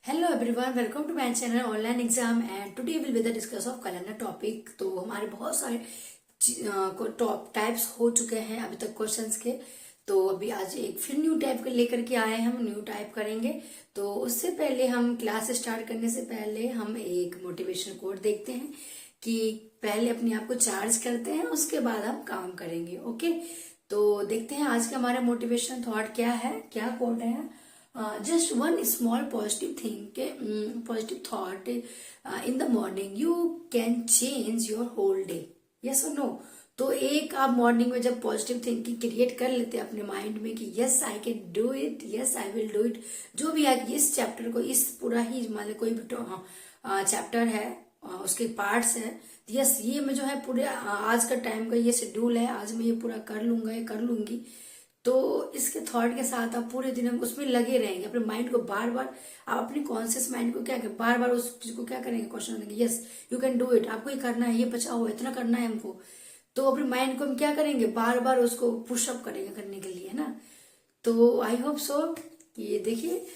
Hello everyone, welcome to my channel online exam and today will be the discuss of calendar topic. तो हमारे बहुत सारे top types हो चुके हैं अभी तक क्वेश्चंस के। तो अभी आज एक फिर न्यू टाइप लेकर के आए हैं, हम न्यू टाइप करेंगे। तो उससे पहले हम क्लास स्टार्ट करने से पहले हम एक मोटिवेशन कोट देखते हैं कि पहले अपने आप को चार्ज करते हैं, उसके बाद हम काम करेंगे। ओके, तो देखते हैं आज का हमारा मोटिवेशन थॉट क्या है, क्या कोट है। Just one small positive thing, positive thought in the morning, you can change your whole day. Yes or no? तो एक आप मॉर्निंग में जब पॉजिटिव थिंकिंग क्रिएट कर लेते हैं अपने माइंड में कि yes I can do it, yes I will do it, जो भी आप इस चैप्टर को, इस पूरा ही मान लो कोई भी चैप्टर है, उसके पार्ट्स है, यस ये मैं जो है पूरे आज का टाइम का ये शेड्यूल है, आज मैं ये पूरा कर लूंगा, ये कर लूंगी। तो इसके थॉट के साथ आप पूरे दिन हम उसमें लगे रहेंगे, अपने माइंड को बार बार, आप अपने कॉन्शियस माइंड को क्या करें, बार बार उस चीज को क्या करेंगे, क्वेश्चन देंगे, yes you can do it, आपको ये करना है, ये बचा हुआ इतना करना है हमको। तो अपने माइंड को हम क्या करेंगे, बार बार उसको पुशअप करेंगे करने के लिए, है ना। तो आई होप सो कि ये देखिए,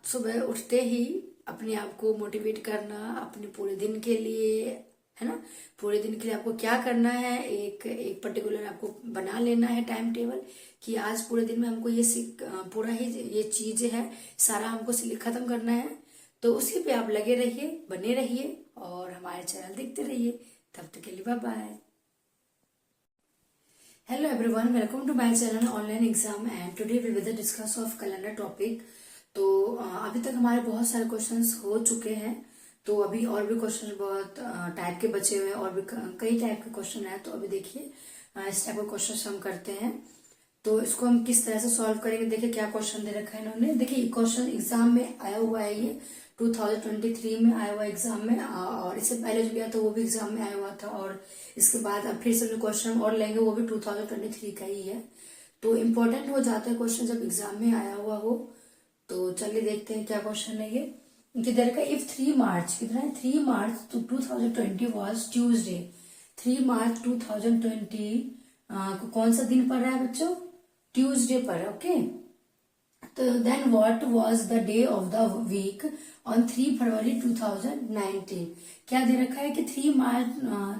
सुबह उठते ही अपने आप को मोटिवेट करना अपने पूरे दिन के लिए, है ना। पूरे दिन के लिए आपको क्या करना है, एक एक पर्टिकुलर आपको बना लेना है टाइम टेबल कि आज पूरे दिन में हमको ये पूरा ही ये चीज है, सारा हमको खत्म करना है। तो उसी पे आप लगे रहिए, बने रहिए और हमारे चैनल देखते रहिए। तब तक के लिए bye bye. Hello everyone, welcome to my channel online exam and today we will discuss of calendar topic. तो अभी तक हमारे बहुत सारे क्वेश्चंस हो चुके हैं, तो अभी और भी क्वेश्चन बहुत टाइप के बचे हुए हैं, और भी कई टाइप के क्वेश्चन है। तो अभी देखिए इस टाइप के क्वेश्चन हम करते हैं, तो इसको हम किस तरह से सॉल्व करेंगे। देखिए क्या क्वेश्चन दे रखा है इन्होंने, देखिए क्वेश्चन एग्जाम में आया हुआ है, ये 2023 में आया हुआ एग्जाम में, और इससे पहले जो लिया था वो भी एग्जाम में आया हुआ था, और इसके बाद अब फिर से जो क्वेश्चन और लेंगे वो भी 2023 का ही है। तो इम्पोर्टेंट हो जाता है क्वेश्चन जब एग्जाम में आया हुआ हो। तो चलिए देखते हैं क्या क्वेश्चन है ये। किधर का, इफ 3 मार्च, कितना है, 3 मार्च 2020 वॉज ट्यूजडे, 3 मार्च 2020 को कौन सा दिन पड़ रहा है बच्चों, ट्यूजडे पर है। ओके, तो then what was the day of the week on 3 February 2019। क्या दे रखा है कि 3 मार्च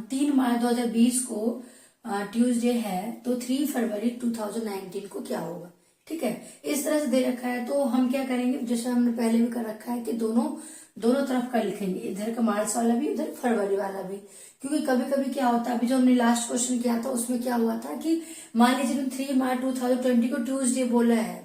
2020 को ट्यूसडे है, तो 3 फरवरी 2019 को क्या होगा। ठीक है, इस तरह से दे रखा है। तो हम क्या करेंगे, जैसे हमने पहले भी कर रखा है कि दोनों तरफ का लिखेंगे, इधर का मार्च वाला भी, इधर फरवरी वाला भी। क्योंकि कभी कभी क्या होता है, अभी जो हमने लास्ट क्वेश्चन किया था उसमें क्या हुआ था कि मान लीजिए 3 मार्च 2020 को ट्यूसडे बोला है,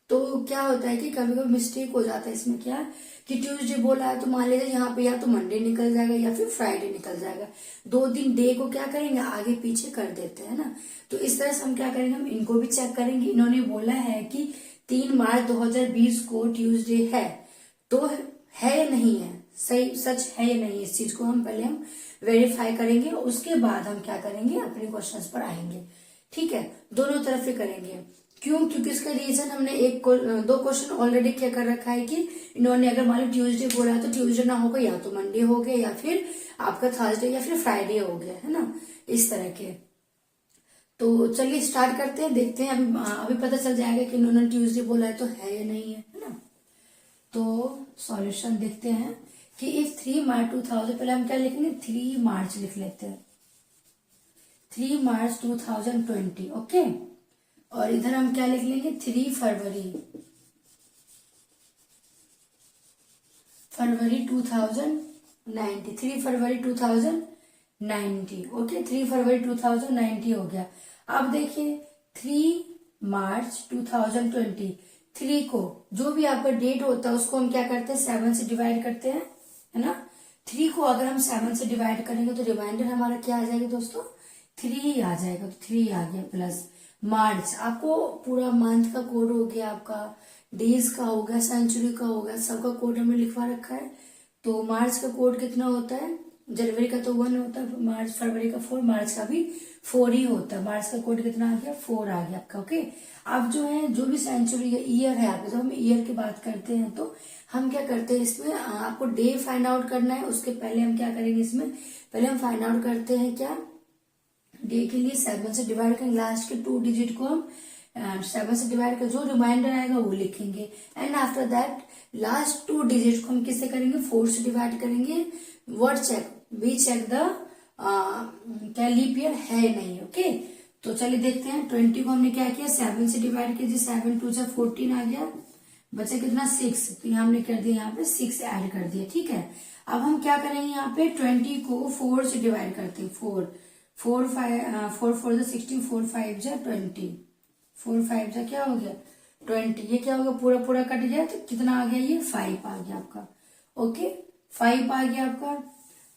तो क्या होता है कि कभी कभी मिस्टेक हो जाता है इसमें, क्या कि ट्यूसडे बोला है तो मान लीजिए यहाँ पे या तो मंडे निकल जाएगा या फिर फ्राइडे निकल जाएगा, 2 दिन डे को क्या करेंगे आगे पीछे कर देते हैं ना। तो इस तरह से हम क्या करेंगे, हम इनको भी चेक करेंगे। इन्होंने बोला है कि 3 मार्च 2020 को ट्यूसडे है, तो है या नहीं है, सही सच है या नहीं, इस चीज को हम पहले हम वेरीफाई करेंगे, उसके बाद हम क्या करेंगे, अपने क्वेश्चंस पर आएंगे। ठीक है, दोनों तरफ से करेंगे। क्यों, क्योंकि इसका रीजन हमने 2 क्वेश्चन ऑलरेडी क्या कर रखा है कि इन्होंने अगर मान लो ट्यूसडे बोला है तो ट्यूसडे ना होगा, या तो मंडे हो गया या फिर आपका थर्सडे या फिर फ्राइडे हो गया, है ना, इस तरह के। तो चलिए स्टार्ट करते हैं, देखते हैं अभी पता चल जाएगा कि इन्होंने ट्यूसडे बोला है तो है या नहीं है ना। तो सॉल्यूशन देखते हैं कि इफ 3 मार्च 2000, पहले हम क्या लिखेंगे, 3 मार्च लिख लेते हैं, 3 मार्च 2020। ओके, और इधर हम क्या लिख लेंगे, 3 फरवरी 2090, 3 फरवरी 2090। ओके, 3 फरवरी 2090 हो गया। अब देखिए 3 मार्च 2020, 3 को जो भी आपका डेट होता है उसको हम क्या करते हैं, 7 से डिवाइड करते हैं, है ना। 3 को अगर हम 7 से डिवाइड करेंगे तो रिमाइंडर हमारा क्या आ जाएगा दोस्तों, 3 ही आ जाएगा। तो 3 आ गया, प्लस मार्च, आपको पूरा मंथ का कोड हो गया, आपका डेज का हो गया, सेंचुरी का हो गया, सबका कोड हमने लिखवा रखा है। तो मार्च का कोड कितना होता है, जनवरी का तो 1 होता है, मार्च फरवरी का 4, मार्च का भी 4 ही होता है। मार्च का कोड कितना आ गया, 4 आ गया आपका। ओके, अब जो है जो भी सेंचुरी या ईयर है, आप जब हम ईयर की बात करते हैं तो हम क्या करते हैं, इसमें आपको डे फाइंड आउट करना है। उसके पहले हम क्या करेंगे, इसमें पहले हम फाइंड आउट करते हैं क्या, डे के लिए 7 से डिवाइड करेंगे, लास्ट के 2 डिजिट को हम 7 से डिवाइड कर, जो रिमाइंडर आएगा वो लिखेंगे, and after that last 2 digit को हम किससे करेंगे, 4 से डिवाइड करेंगे। What check, we check the क्या लीप ईयर है नहीं। ओके, तो चलिए देखते हैं। 20 को हमने क्या किया, 7 से डिवाइड कीजिए, 7 2 जा 14 आ गया, बचा कितना 6, तो यहाँ हमने कर दिया, यहाँ पे 6 ऐड कर दिया। ठीक है, अब हम क्या करेंगे, यहाँ पे 20 को 4 से डिवाइड करते हैं। 4 4 4 जा 16, 4 5 जा 20, 4 5 जा क्या हो गया 20, ये क्या होगा, पूरा पूरा कट गया, तो कितना आ गया, ये 5 आ गया आपका। ओके, 5 आ गया आपका।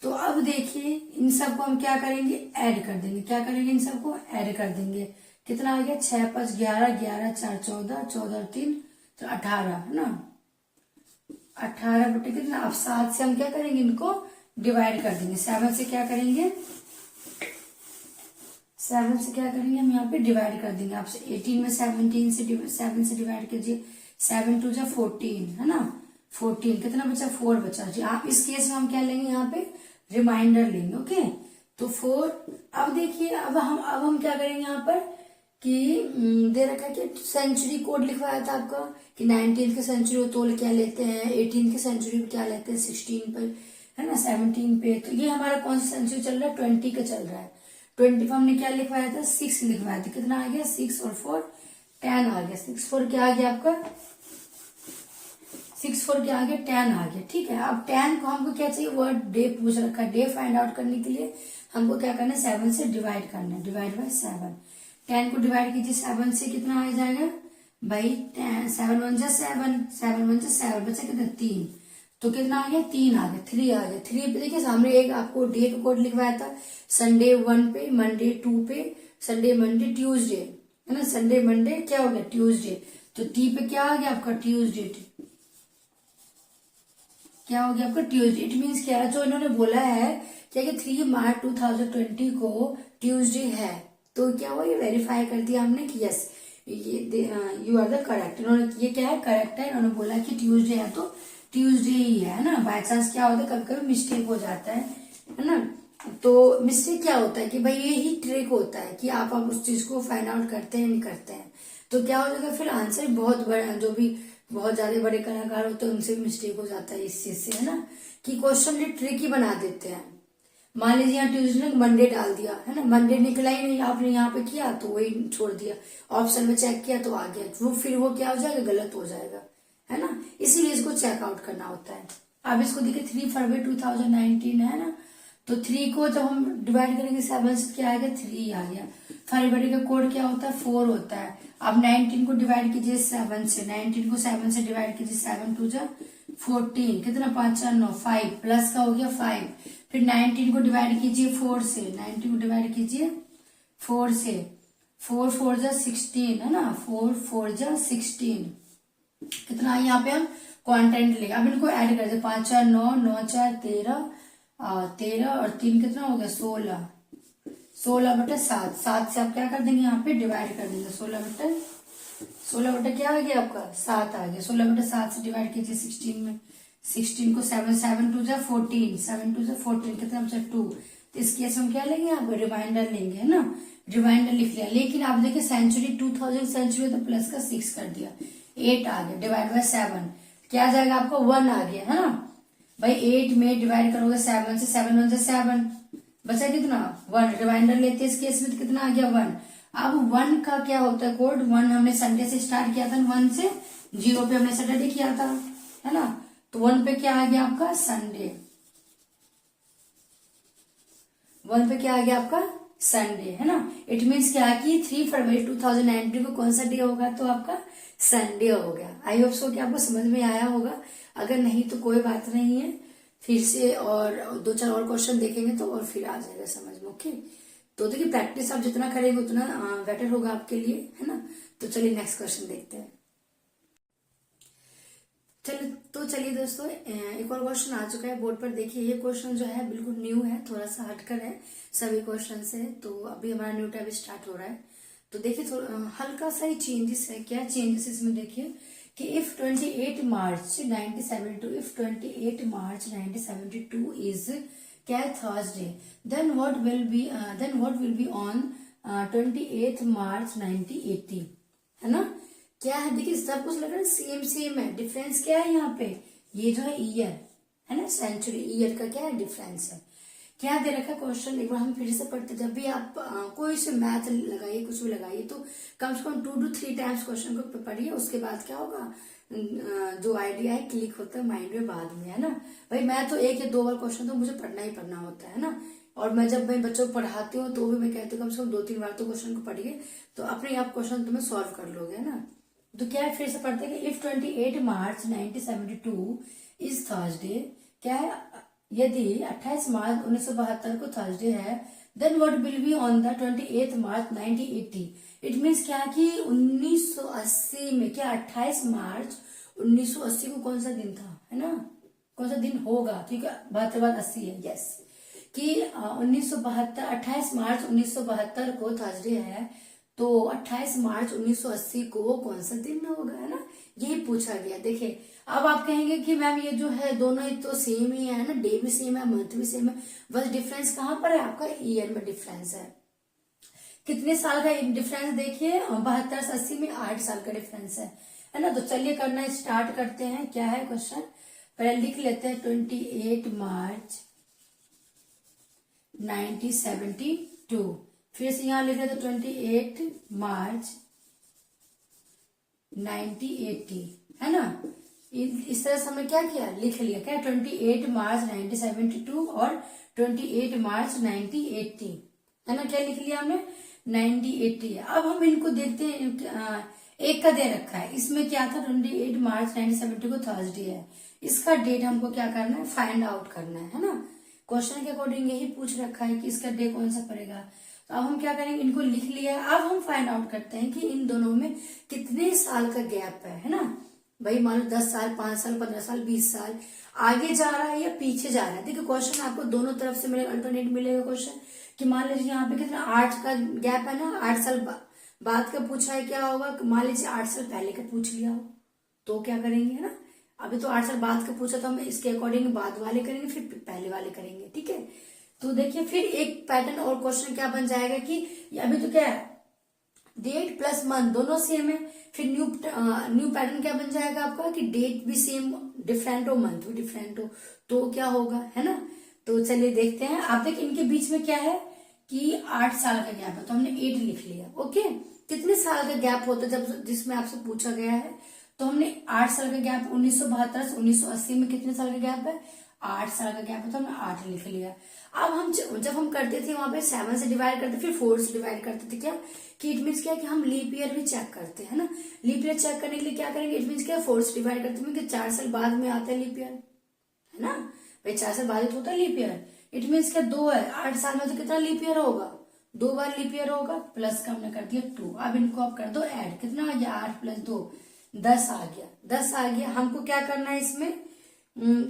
तो अब देखिए इन सबको हम क्या करेंगे, ऐड कर देंगे। क्या करेंगे, इन सबको ऐड कर देंगे। कितना आ गया, 6 5 11, 11 4 14, 14 3 तो 18 है ना, 18 बटे कितना, अब 7 से हम क्या करेंगे, इनको डिवाइड कर देंगे। 7 से क्या करेंगे, 7 से क्या करेंगे, हम यहाँ पे डिवाइड कर देंगे। आपसे 18 में 17 से 7 से डिवाइड कीजिए, 7 2 जा 14 है ना, 14 कितना बचा, 4 बचा जी। आप इस केस में हम क्या लेंगे, यहाँ पे रिमाइंडर लेंगे। ओके, तो 4। अब देखिए अब हम क्या करेंगे यहाँ पर कि दे रखा है कि सेंचुरी कोड लिखवाया था आपका कि 19th के सेंचुरी को तोल क्या लेते हैं, 18th के सेंचुरी पे क्या लेते हैं, 16 पे है ना, 17 पे। तो ये हमारा कौन सा सेंचुरी चल रहा है, 20 का चल रहा है। 20 पे हमने क्या लिखवाया था, 6 लिखवाया था। कितना आ गया, 6 और 4 10 आ गया। 6 4 क्या आ गया आपका, 6 4 क्या आ गया, 10 आ गया। ठीक है, अब 10 को हमको क्या चाहिए, वर्ड डे पूछ रखा है। डे फाइंड आउट करने के लिए हमको क्या करना है, 7 से डिवाइड करना है, डिवाइड बाय 7। 10 को डिवाइड कीजिए 7 से, कितना आ जाएगा भाई, 7 1 जा 7, 7 1 जा 7, बचा कितना 3, तो कितना आ गया, 3 आ गया, 3 आ गया। 3 पे देखिए सामने एक आपको डे का कोड लिखवाया था, संडे 1 पे, मंडे 2 पे, संडे मंडे ट्यूसडे है ना, संडे मंडे क्या हो गया, ट्यूसडे। तो टी पे क्या आ गया आपका, ट्यूसडे, क्या हो गया आपका, ट्यूसडे। इट मीन्स क्या है, जो इन्होंने बोला है क्या कि 3 मार्च 2020 को ट्यूसडे है, तो क्या हुआ, ये वेरीफाई कर दिया हमने कि यस ये यू आर द करेक्ट। इन्होंने ये क्या है, करेक्ट है। इन्होंने बोला कि ट्यूसडे है तो ट्यूसडे ही है ना। बाय चांस क्या होता है, कभी कभी मिस्टेक हो जाता है ना। तो मिस्टेक क्या होता है कि भाई यही ट्रिक होता है कि आप उस चीज को फाइंड आउट करते हैं नहीं करते हैं, तो क्या हो जाएगा, फिर आंसर बहुत बड़ा, जो भी बहुत ज्यादा बड़े कलाकार होते हैं उनसे भी मिस्टेक हो जाता है इस चीज से, है ना, कि क्वेश्चन ट्रिकी बना देते हैं। मान लीजिए यहाँ ट्यूजडे मंडे डाल दिया है ना, मंडे निकला ही नहीं, आपने यहाँ पे किया तो वही छोड़ दिया, ऑप्शन में चेक किया तो आ गया, वो फिर वो क्या हो जाएगा, गलत हो जाएगा, है ना। इसीलिए इसको चेकआउट करना होता है। अब इसको देखिए 3 फरवरी 2019 है ना, तो 3 को जब हम डिवाइड करेंगे 7 से क्या आएगा, 3 आ गया। फरवरी का कोड क्या होता है, 4 होता है। अब 19 को डिवाइड कीजिए 7 से, 19 को 7 से डिवाइड कीजिए, 7 2 जा 14, कितना 5 4 9 5 प्लस का हो गया 5। फिर 19 को डिवाइड कीजिए 4 से, 19 को डिवाइड कीजिए 4 से, 4 4 जा 16 है ना, 4 4 जा 16, कितना यहाँ पे हम क्वांटेंट लेंगे। अब इनको ऐड कर दे, 5 4 9 9 4 13 13 और 3 कितना हो गया 16, 16 बटे 7, 7 से आप क्या कर देंगे, यहाँ पे डिवाइड कर देंगे। 16 बटे क्या आ गया आपका 7 आ गया। 16 बटे 7 से डिवाइड कीजिए 16 में, 16 को 7 7 2 जा 14, 7 2 जा 14 कितना बचा 2। तो इस केस में क्या लेंगे, आप रिमाइंडर लेंगे, है ना, रिमाइंडर लिख लिया। लेकिन आप देखिए सेंचुरी 2000 सेंचुरी तो प्लस का 6 कर दिया, 8 आ गया, डिवाइड बाय 7 क्या आ जाएगा आपका 1 आ गया, है ना भाई। 8 में डिवाइड करोगे 7 से, 7 1 से 7 बचा कितना 1, रिमाइंडर लेते हैं इस केस में तो कितना आ गया 1। अब 1 का क्या होता है कोड, 1 हमने संडे से स्टार्ट किया था, 1 से 0 पे हमने सैटरडे किया था, है ना, तो 1 पे क्या आ गया आपका संडे, 1 पे क्या आ गया आपका संडे, है ना। इट मीन्स क्या कि 3 फरवरी 2019 को कौन सा डे होगा, तो आपका संडे हो गया। आई होप सो कि आपको समझ में आया होगा, अगर नहीं तो कोई बात नहीं है, फिर से और 2 4 और क्वेश्चन देखेंगे तो और फिर आ जाएगा समझ में। ओके, तो देखिए प्रैक्टिस आप जितना करेंगे उतना बेटर होगा आपके लिए, है ना। तो चलिए नेक्स्ट क्वेश्चन देखते हैं। चलिए दोस्तों एक और क्वेश्चन आ चुका है बोर्ड पर। देखिए ये क्वेश्चन जो है बिल्कुल न्यू है, थोड़ा सा हटकर है सभी क्वेश्चन से, तो अभी हमारा न्यू टाइप स्टार्ट हो रहा है। तो देखिए हल्का सा ही चेंजेस है। क्या चेंजेस इसमें देखिए कि if 28 March 1972, if 28 March 1972 is क्या है Thursday, then what will be on 28 March 1980, है ना। क्या है, देखिए सब कुछ लग रहा है सेम सेम है, डिफरेंस क्या है यहाँ पे, ये जो है ईयर है ना, सेंचुरी ईयर का क्या है डिफरेंस है। क्या दे रखा है क्वेश्चन, एक बार हम फिर से पढ़ते, जब भी आप कोई से मैथ लगाइए कुछ भी लगाइए तो कम से कम 2 to 3 टाइम्स क्वेश्चन को पढ़िए, उसके बाद क्या होगा, जो आइडिया है क्लिक होता है माइंड में बाद में, है ना। भाई मैं तो 1 या 2 बार क्वेश्चन तो मुझे पढ़ना ही पढ़ना होता है ना, और मैं जब मैं बच्चों को पढ़ाती हूँ तो भी मैं कहती हूँ कम से कम 2-3 बार तो क्वेश्चन को पढ़िए, तो अपने आप क्वेश्चन तुम्हें सॉल्व कर लोगे, है ना। तो क्या है, फिर से पढ़ते हैं कि इफ 28 मार्च 1972 इज थर्सडे, क्या है, यदि 28 मार्च 1972 को थर्सडे है, then what will be on the 28 March 1980। It means क्या कि 1980 में क्या 28 मार्च 1980 को कौन सा दिन था, है ना, कौन सा दिन होगा, ठीक है, 72 बाद 80 है, यस, कि 1972 28 मार्च 1972 को थर्सडे है, तो 28 मार्च 1980 को कौन सा दिन होगा, है ना, यही पूछा गया। देखिए अब आप कहेंगे कि मैम ये जो है दोनों ही तो सेम ही है ना, डे भी सेम है मंथ भी सेम है, बस डिफरेंस कहाँ पर है, आपका ईयर में डिफरेंस है। कितने साल का डिफरेंस देखिए, 72 से 80 में 8 साल का डिफरेंस है ना। तो चलिए करना स्टार्ट करते हैं, क्या है क्वेश्चन, पहले लिख लेते हैं 28 मार्च 1972, फिर से यहां लिख रहे तो 28 मार्च 1980, है ना। इस तरह से हमने क्या किया, लिख लिया क्या 28 मार्च 1972 और 28 मार्च 1980, है ना, क्या लिख लिया हमने 1980। अब हम इनको देखते हैं, एक का दे रखा है, इसमें क्या था 28 मार्च 1970 को थर्सडे है, इसका डेट हमको क्या करना है, फाइंड आउट करना है ना। क्वेश्चन के अकॉर्डिंग यही पूछ रखा है कि इसका डे कौन सा पड़ेगा, तो अब हम क्या करेंगे, इनको लिख लिया है, अब हम फाइंड आउट करते हैं कि इन दोनों में कितने साल का गैप है ना। भाई मान लो 10 साल 5 साल 15 साल 20 साल आगे जा रहा है या पीछे जा रहा है। देखिए क्वेश्चन आपको दोनों तरफ से मिलेगा, अल्टरनेट मिलेगा क्वेश्चन, कि मान लीजिए यहाँ पे कितना 8 का गैप है ना, 8 साल बाद का पूछा है, क्या होगा, मान लीजिए 8 साल पहले का पूछ लिया हो तो क्या करेंगे, है ना। अभी तो 8 साल बाद का पूछा तो हम इसके अकॉर्डिंग बाद वाले करेंगे फिर पहले वाले करेंगे, ठीक है। तो देखिए फिर एक पैटर्न और क्वेश्चन क्या बन जाएगा कि अभी तो क्या है, डेट प्लस मंथ दोनों सेम है, फिर न्यू पैटर्न क्या बन जाएगा आपका कि डेट भी सेम डिफरेंट हो मंथ भी डिफरेंट हो, तो क्या होगा, है ना। तो चलिए देखते हैं, आप देखिए इनके बीच में क्या है कि 8 साल का गैप है, तो हमने 8 लिख लिया, ओके। कितने साल का गैप होता है जब जिसमें आपसे पूछा गया है, तो हमने 8 साल का गैप 1972 से 1980 में कितने साल का गैप है, 8 साल का गैप है, तो हमने 8 लिख लिया। अब हम जब हम करते थे वहां पे 7 से डिवाइड करते फिर 4 से डिवाइड करते थे, क्या कि इट मीन्स क्या कि हम लीप ईयर भी चेक करते हैं ना। लीप ईयर चेक करने के लिए क्या करेंगे, इट मीन्स क्या 4 से डिवाइड करते हैं कि 4 साल बाद में आता है लीप ईयर, है ना। भाई 4 साल बाद होता है लीप ईयर, इट मीन्स क्या 2 है, 8 साल में तो कितना लीप ईयर होगा, 2 बार लीप ईयर होगा, प्लस का हमने कर दिया 2। अब इनको आप कर दो ऐड, कितना आ गया 8 + 2 10 आ गया, 10 आ गया। हमको क्या करना है इसमें,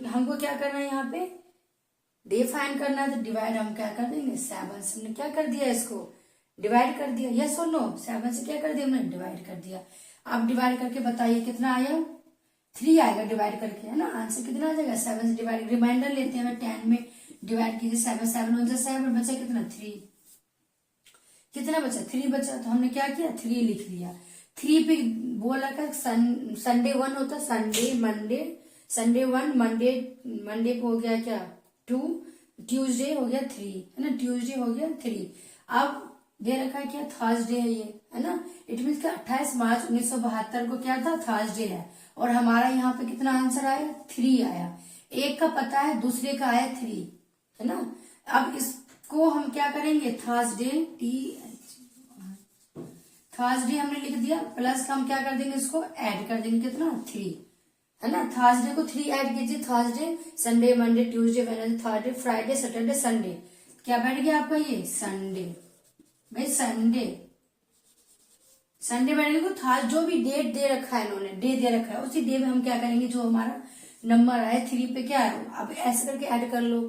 हमको क्या करना है यहाँ पे डे फाइंड करना है, तो डिवाइड हम क्या कर देंगे 7 से, हमने क्या कर दिया इसको डिवाइड कर दिया, यस और नो, 7 से क्या कर दिया हमने डिवाइड कर दिया। आप डिवाइड करके बताइए कितना आया, 3 आएगा डिवाइड करके, है ना, आंसर कितना आ जाएगा 7 से डिवाइड, रिमाइंडर लेते हैं 10 में डिवाइड कीजिए 7 7 1 7 बचा कितना 3, कितना बचा 3 बचा, तो हमने क्या किया 3 लिख लिया। 3 पे बोला का संडे 1 होता, संडे मंडे, संडे 1 मंडे को हो गया क्या 2, ट्यूसडे हो गया 3, है ना, ट्यूसडे हो गया 3। अब दे रखा है क्या थर्सडे है ये, है ना, इट मीन्स का 28 मार्च 1972 को क्या था थर्सडे है, और हमारा यहाँ पे कितना आंसर आया 3 आया, एक का पता है दूसरे का आया 3, है ना। अब इसको हम क्या करेंगे थर्सडे हमने लिख दिया, प्लस का हम क्या कर देंगे इसको ऐड कर देंगे कितना 3, है ना। थर्सडे को 3 ऐड कीजिए, Thursday Sunday Monday Tuesday Wednesday Thursday Friday Saturday Sunday, क्या बैठ गया आपका ये संडे। भाई संडे बैठने को था, जो भी डेट दे रखा है इन्होंने डे दे रखा है उसी डे में हम क्या करेंगे, जो हमारा नंबर आए 3 पे क्या है, अब ऐसे करके ऐड कर लो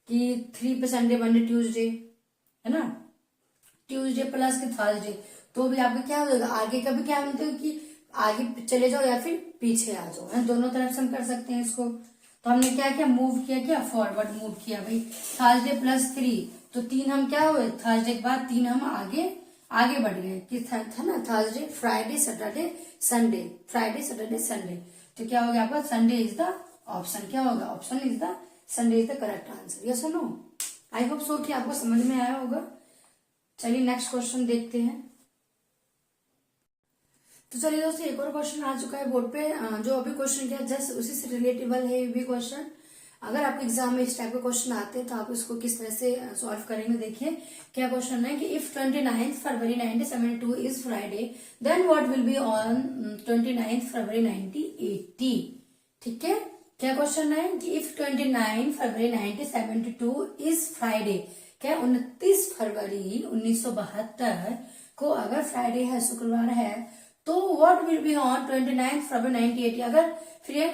कि 3 पे संडे मंडे ट्यूसडे, है ना, ट्यूसडे प्लस के थर्सडे, तो भी आपका क्या हो जाएगा, आगे का भी क्या मतलब कि आगे चले जाओ या फिर पीछे आ जाओ, है दोनों तरफ से हम कर सकते हैं इसको। तो हमने क्या किया मूव किया, क्या फॉरवर्ड मूव किया भाई, थर्सडे +3 तो 3 हम क्या हुए थर्सडे के बाद 3 हम आगे आगे बढ़ गए कि था ना Thursday Friday Saturday Sunday, Friday Saturday Sunday, तो क्या हो गया आपका संडे इज द ऑप्शन, क्या होगा option is the Sunday is the correct answer. Yes और नो? आई होप सो कि आपको समझ में आया होगा। चलिए नेक्स्ट क्वेश्चन देखते हैं। तो चलिए दोस्तों एक और क्वेश्चन आ चुका है बोर्ड पे, जो अभी क्वेश्चन किया जस्ट उसी से रिलेटेबल है ये भी क्वेश्चन। अगर आपके एग्जाम में इस टाइप के क्वेश्चन आते हैं तो आप इसको किस तरह से सॉल्व करेंगे। देखिए क्या क्वेश्चन है कि if 29 February 1972 is Friday then what will be on 29 February 1980। ठीक है, क्या क्वेश्चन है कि इफ 29 फरवरी 1972 इज फ्राइडे, क्या 29 फरवरी 1972 को अगर फ्राइडे है, शुक्रवार है, तो what will be on 29 February 1980। अगर फिर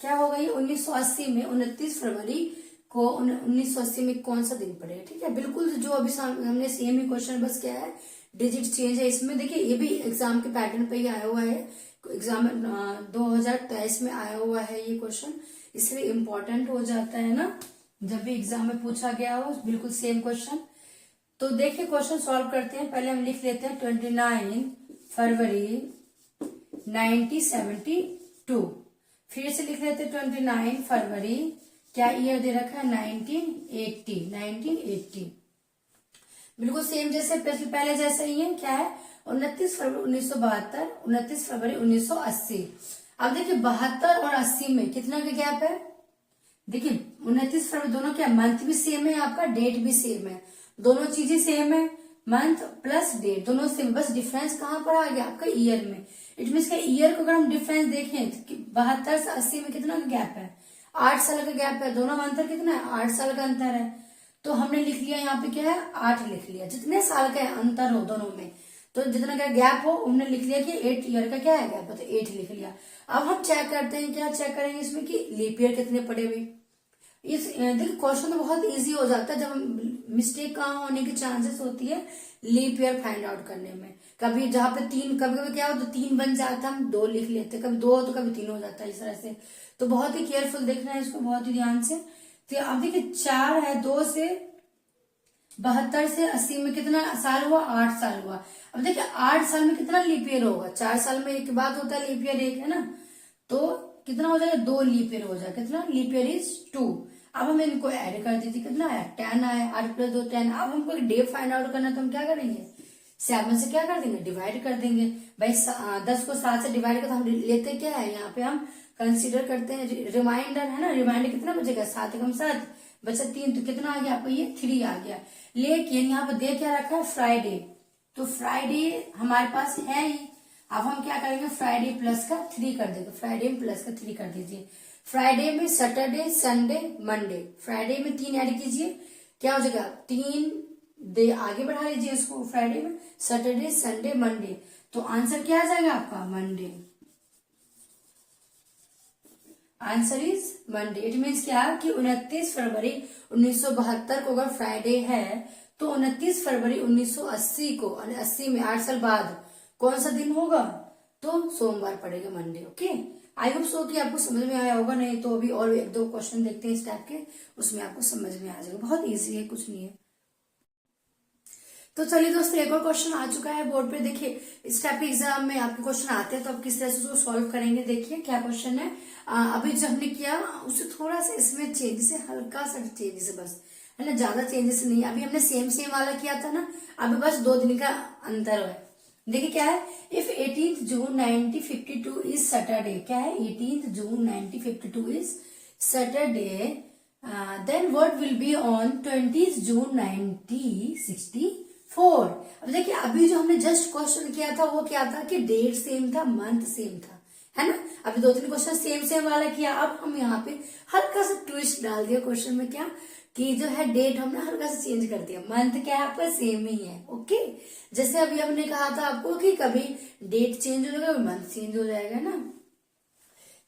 क्या होगा ये 1980 में 29 फरवरी को 1980 में कौन सा दिन पड़ेगा। ठीक है, बिल्कुल जो अभी हमने सेम ही क्वेश्चन, बस क्या है डिजिट चेंज है इसमें। देखिए ये भी एग्जाम के पैटर्न पे ही आया हुआ है, एग्जाम 2023 में आया हुआ है ये क्वेश्चन, इसलिए इम्पोर्टेंट हो जाता है ना जब भी एग्जाम में पूछा गया हो बिल्कुल सेम क्वेश्चन। तो देखिए क्वेश्चन सॉल्व करते हैं। पहले हम लिख लेते हैं 29 फरवरी 1972, फिर से लिख लेते हैं 29 फरवरी, क्या ईयर दे रखा है 1980, बिल्कुल सेम जैसे पहले जैसे ही है। क्या है 29 फरवरी 1972, 29 फरवरी 1980। अब देखिए 72 और 80 में कितना का गैप है। देखिए 29 फरवरी दोनों क्या मंथ भी सेम है, आपका डेट भी सेम है, दोनों चीजें सेम है, मंथ प्लस डेट दोनों सेम, बस डिफरेंस कहां पर आ गया आपका ईयर में। इट मीन का ईयर को अगर हम डिफरेंस देखें तो 72 से 80 में कितना का गैप है, 8 साल का गैप है, दोनों में अंतर कितना है 8 साल का अंतर है। तो हमने लिख लिया यहाँ पे क्या है 8 लिख लिया, जितने साल का अंतर हो दोनों में, तो जितना का गैप हो हमने लिख लिया कि 8 ईयर का क्या है गैप है, तो 8 लिख लिया। अब हम चेक करते हैं, क्या चेक करेंगे इसमें कि लीप ईयर कितने पड़े हुए। इस देखिए क्वेश्चन तो बहुत इजी हो जाता है, जब मिस्टेक कहाँ होने की चांसेस होती है लीप ईयर फाइंड आउट करने में। कभी जहां पे 3, कभी कभी क्या हो तो 3 बन जाता है, हम 2 लिख लेते, कभी 2 तो कभी 3 हो जाता है इस तरह से। तो बहुत ही केयरफुल देखना है इसको, बहुत ही ध्यान से। तो अब देखिए 4 है, 2 से 72 से 80 में कितना साल हुआ 8 साल हुआ। अब देखिए 8 साल में कितना लीप ईयर होगा, 4 साल में एक बात होता है लीप ईयर एक है ना, तो कितना हो जाएगा 2 लीप ईयर हो जाएगा, कितना लीप ईयर इज 2। अब हम इनको ऐड कर देते, कितना है 10 आया, 8 + 2 10। अब हमको डे फाइंड आउट करना तो हम क्या करेंगे 7 से क्या कर देंगे डिवाइड कर देंगे भाई, 10 को 7 से डिवाइड कर, तो हम लेते क्या है यहाँ पे हम कंसीडर करते हैं रिमाइंडर है ना, रिमाइंडर कितना बचेगा 7 × 7 बचा 3, तो कितना आ गया आपको ये 3 आ गया। लेकिन यहाँ पे दे क्या रखा है फ्राइडे, तो फ्राइडे हमारे पास है ही, अब हम क्या करेंगे फ्राइडे प्लस का 3 कर देंगे, फ्राइडे में प्लस का 3 कर दीजिए। फ्राइडे में सैटरडे संडे मंडे, फ्राइडे में 3 ऐड कीजिए, क्या हो जाएगा 3 दे आगे बढ़ा लीजिए इसको, फ्राइडे में सैटरडे संडे मंडे, तो आंसर क्या आ जाएगा आपका Monday, answer is Monday. It means क्या कि 29 फरवरी 1972 को अगर फ्राइडे है तो 29 फरवरी 1980 को, 80 में 8 साल बाद कौन सा दिन होगा, तो सोमवार पड़ेगा Monday. Okay, I hope so कि आपको समझ में आया होगा, नहीं तो अभी और 1-2 क्वेश्चन देखते हैं इस टाइप के, उसमें आपको समझ में आ जाएगा, बहुत इजी है, कुछ नहीं है। तो चलिए दोस्तों एक और क्वेश्चन आ चुका है बोर्ड पे। देखिए इस टाइप के एग्जाम में आपके क्वेश्चन आते हैं तो आप किस तरह से उसको सॉल्व करेंगे। देखिए क्या क्वेश्चन है, अभी जो हमने किया उससे थोड़ा सा इसमें चेंजेस है, हल्का सा चेंजेस है बस, है ना, ज्यादा चेंजेस नहीं है। अभी हमने सेम वाला किया था ना, अभी बस 2 दिन का अंतर है। देखिए क्या है, इफ 18 जून 1952 इज सैटरडे, क्या है 18 June 1952 is Saturday, then what will be on 20 June 1964। अब देखिए अभी जो हमने जस्ट क्वेश्चन किया था वो क्या था कि डेट सेम था, मंथ सेम था, है ना। अभी 2-3 क्वेश्चन सेम वाला किया, अब हम यहाँ पे हल्का सा ट्विस्ट डाल दिया क्वेश्चन में, क्या कि जो है डेट हमने हल्का सा चेंज कर दिया, मंथ क्या है आपका सेम ही है। ओके, जैसे अभी हमने कहा था आपको कि कभी डेट चेंज हो जाएगा कभी मंथ चेंज हो जाएगा ना।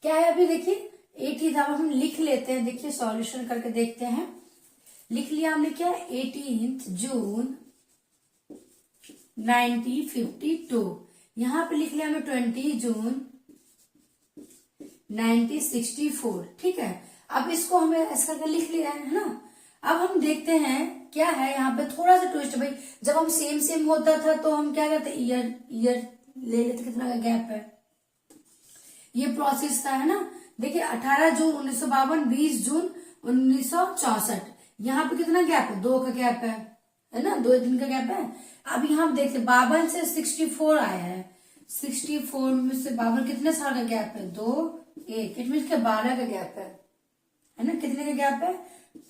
क्या है अभी देखिए 18, अब हम लिख लेते हैं, देखिए सॉल्यूशन करके देखते हैं। लिख लिया हमने क्या 18 जून 1952, यहाँ पे लिख लिया हमें 20 जून 1964। ठीक है, अब इसको हमें ऐसा करके लिख लिया है ना। अब हम देखते हैं क्या है यहाँ पे, थोड़ा सा ट्विस्ट भाई। जब हम सेम सेम होता था तो हम क्या करते, ईयर ईयर ले लेते, कितना का गैप है, ये प्रोसेस था, है ना। देखिए 18 जून 1952, 20 जून 1964, यहाँ पे कितना गैप है, 2 का गैप है ना, 2 दिन का गैप है। अब यहाँ देखते 52 से 64 आया है, 64 में से 52 कितने साल का गैप है, 2 1, इट मीन 12 का गैप है ना। कितने का गैप है,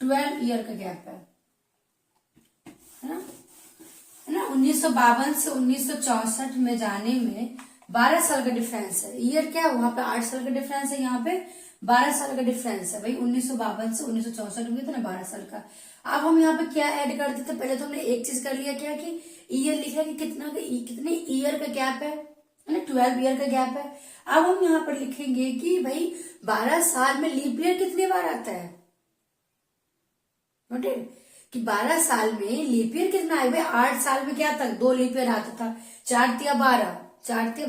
12 ईयर का गैप है ना। 1952 से 1964 में जाने में 12 साल का डिफरेंस है। ईयर क्या है, वहां पे 8 साल का डिफरेंस है, यहाँ पे 12 साल का डिफरेंस है भाई। 1952 से 1964 में कितना, 12 साल का। अब हम यहाँ पे क्या ऐड कर देते, पहले तो हमने एक चीज कर लिया, क्या कि ईयर लिखा कि कितने ईयर का गैप है ना, 12 ईयर का गैप है। अब हम यहाँ पर लिखेंगे कि भाई 12 साल में लीप ईयर कितने बार आता है, नोटेड, कि 12 साल में लीप ईयर कितना है भाई। 8 साल में क्या था, 2 लीप ईयर आता था, 4 तिया 12, 4 तिया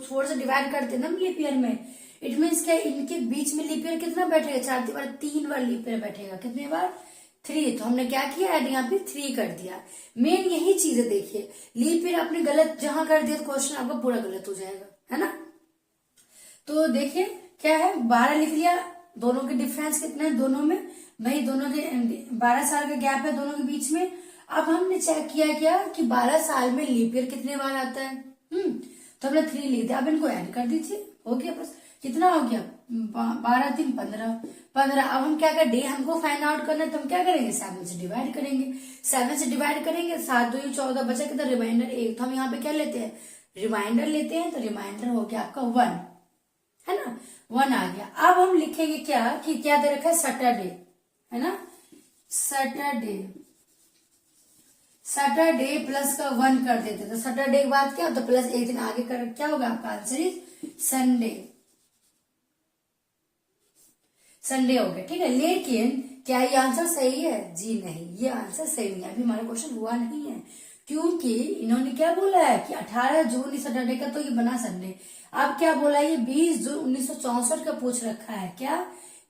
4 से डिवाइड करते ना लीप ईयर में। इट मीन्स क्या, इनके बीच में लीप ईयर कितना बैठेगा, 4 तिया 12, 3 बार लीप ईयर बैठेगा, कितने बार, 3। तो हमने क्या किया, ऐड यहाँ पे 3 कर दिया। मेन यही चीज है, देखिए लीप ईयर आपने गलत जहां कर दिया तो क्वेश्चन आपका पूरा गलत हो जाएगा, है ना। तो देखिए क्या है, 12 लिख लिया, दोनों के डिफरेंस कितना है, दोनों में भाई, दोनों के 12 साल का गैप है दोनों के बीच में। अब हमने चेक किया क्या कि 12 साल में लीप ईयर कितने बार आता है, तो हमने 3 लिख दिया। अब इनको ऐड कर दीजिए, हो गया, बस कितना हो गया, 12 3 15। अब हम क्या करें, डे हमको फाइंड आउट करना है, तो हम क्या करेंगे, 7 से डिवाइड करेंगे, 7 से डिवाइड करेंगे, 7 2 14 बचा कितना, रिमाइंडर 1। तो हम यहाँ पे क्या लेते हैं, रिमाइंडर लेते हैं, तो रिमाइंडर हो गया आपका 1, है ना, 1 आ गया। अब हम लिखेंगे क्या कि क्या दे रखा है, सैटरडे, है ना, सैटरडे प्लस का 1 कर देते, तो सैटरडे के बाद क्या होता है, प्लस 1 दिन आगे कर, क्या होगा आपका आंसर इज संडे हो गया, ठीक है। लेकिन क्या ये आंसर सही है, जी नहीं, ये आंसर सही नहीं है, अभी हमारा क्वेश्चन हुआ नहीं है, क्योंकि इन्होंने क्या बोला है कि 18 जून इस सैटरडे का, तो ये बना संडे। अब क्या बोला है, ये 20 जून 1964 का पूछ रखा है, क्या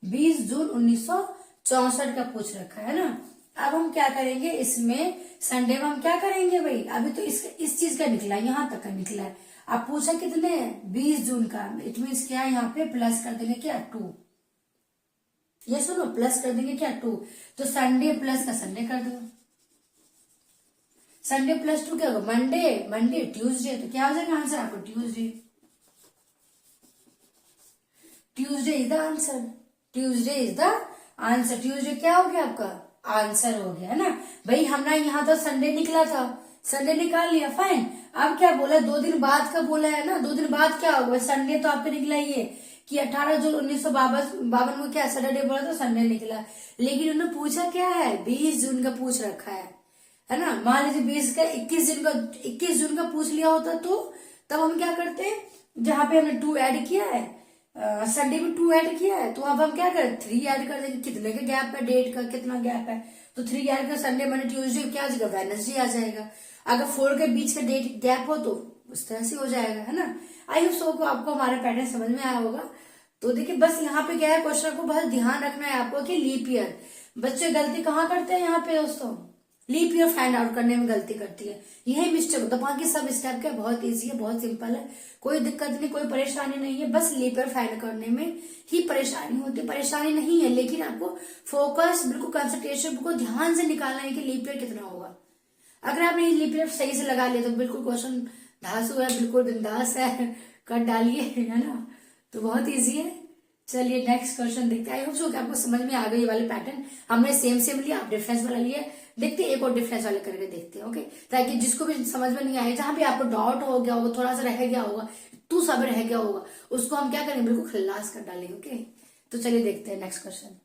20 जून 1964 का पूछ रखा है ना। अब हम क्या करेंगे, इसमें संडे में हम क्या करेंगे भाई, अभी तो इस चीज का निकला, यहां तक का निकला है। अब पूछा कितने, 20 जून का, इट मीन्स क्या, यहाँ पे प्लस कर देंगे क्या, 2, ये सुनो, प्लस कर देंगे क्या, 2। तो संडे प्लस का संडे कर दो, संडे प्लस 2 क्या होगा, मंडे ट्यूसडे, तो क्या हो जाएगा आंसर आपको, Tuesday is the answer, Tuesday क्या हो गया आपका आंसर हो गया, है ना भाई। हमने यहाँ तो संडे निकला था, संडे निकाल लिया, फाइन। अब क्या बोला, 2 दिन बाद का बोला है ना, 2 दिन बाद क्या होगा, संडे तो आपका निकला ही है कि 18 जून 1952 को क्या सैटरडे बोला, तो संडे निकला। लेकिन उन्होंने पूछा क्या है, 20 जून का पूछ रखा है ना। मान लीजिए 20 का 21 जून का पूछ लिया होता, तो तब हम क्या करते, जहां पे हमने 2 ऐड किया है, संडे में 2 ऐड किया है, तो अब हम क्या करें, 3 ऐड कर देंगे, कितने का गैप है, डेट का कितना गैप है, तो 3 ऐड कर, संडे मंडे ट्यूसडे क्या आ जाएगा, वेडनेसडे आ जाएगा। अगर 4 के बीच का डेट गैप हो तो उस तरह से हो जाएगा, है ना। आई होप सो को आपको हमारा पैटर्न समझ में आया होगा। तो देखिए बस यहाँ पे क्या है, क्वेश्चन को बस ध्यान रखना है आपको कि लीप ईयर, बच्चे गलती कहाँ करते हैं यहाँ पे दोस्तों, लीप ईयर फाइंड आउट करने में गलती करती है, यही मिस्टेक होता है। बाकी सब स्टेप क्या बहुत इजी है, बहुत सिंपल है, कोई दिक्कत नहीं, कोई परेशानी नहीं है, बस लीप ईयर फाइंड करने में ही परेशानी होती है। परेशानी नहीं है, लेकिन आपको फोकस बिल्कुल कंसंट्रेशन बिल्कुल ध्यान से निकालना है कि लीप ईयर कितना होगा। अगर आपने लीप ईयर सही से लगा लिया तो बिल्कुल क्वेश्चन धांसू है, बिल्कुल बिंदास है, कर डालिए, है ना। तो बहुत ईजी है। चलिए नेक्स्ट क्वेश्चन देखते हैं। आई होप सो कि आपको समझ में आ गई ये वाले पैटर्न, हमने सेम लिया, आप डिफरेंस वाला लिया। देखते एक और डिफरेंस वाले करके देखते हैं, ओके, ताकि जिसको भी समझ में नहीं आए, जहां भी आपको डाउट हो गया होगा, थोड़ा सा रह गया होगा, तू सब रह गया होगा, उसको हम क्या करेंगे, बिल्कुल खल्लास कर डालेंगे, ओके। तो चलिए देखते हैं नेक्स्ट क्वेश्चन।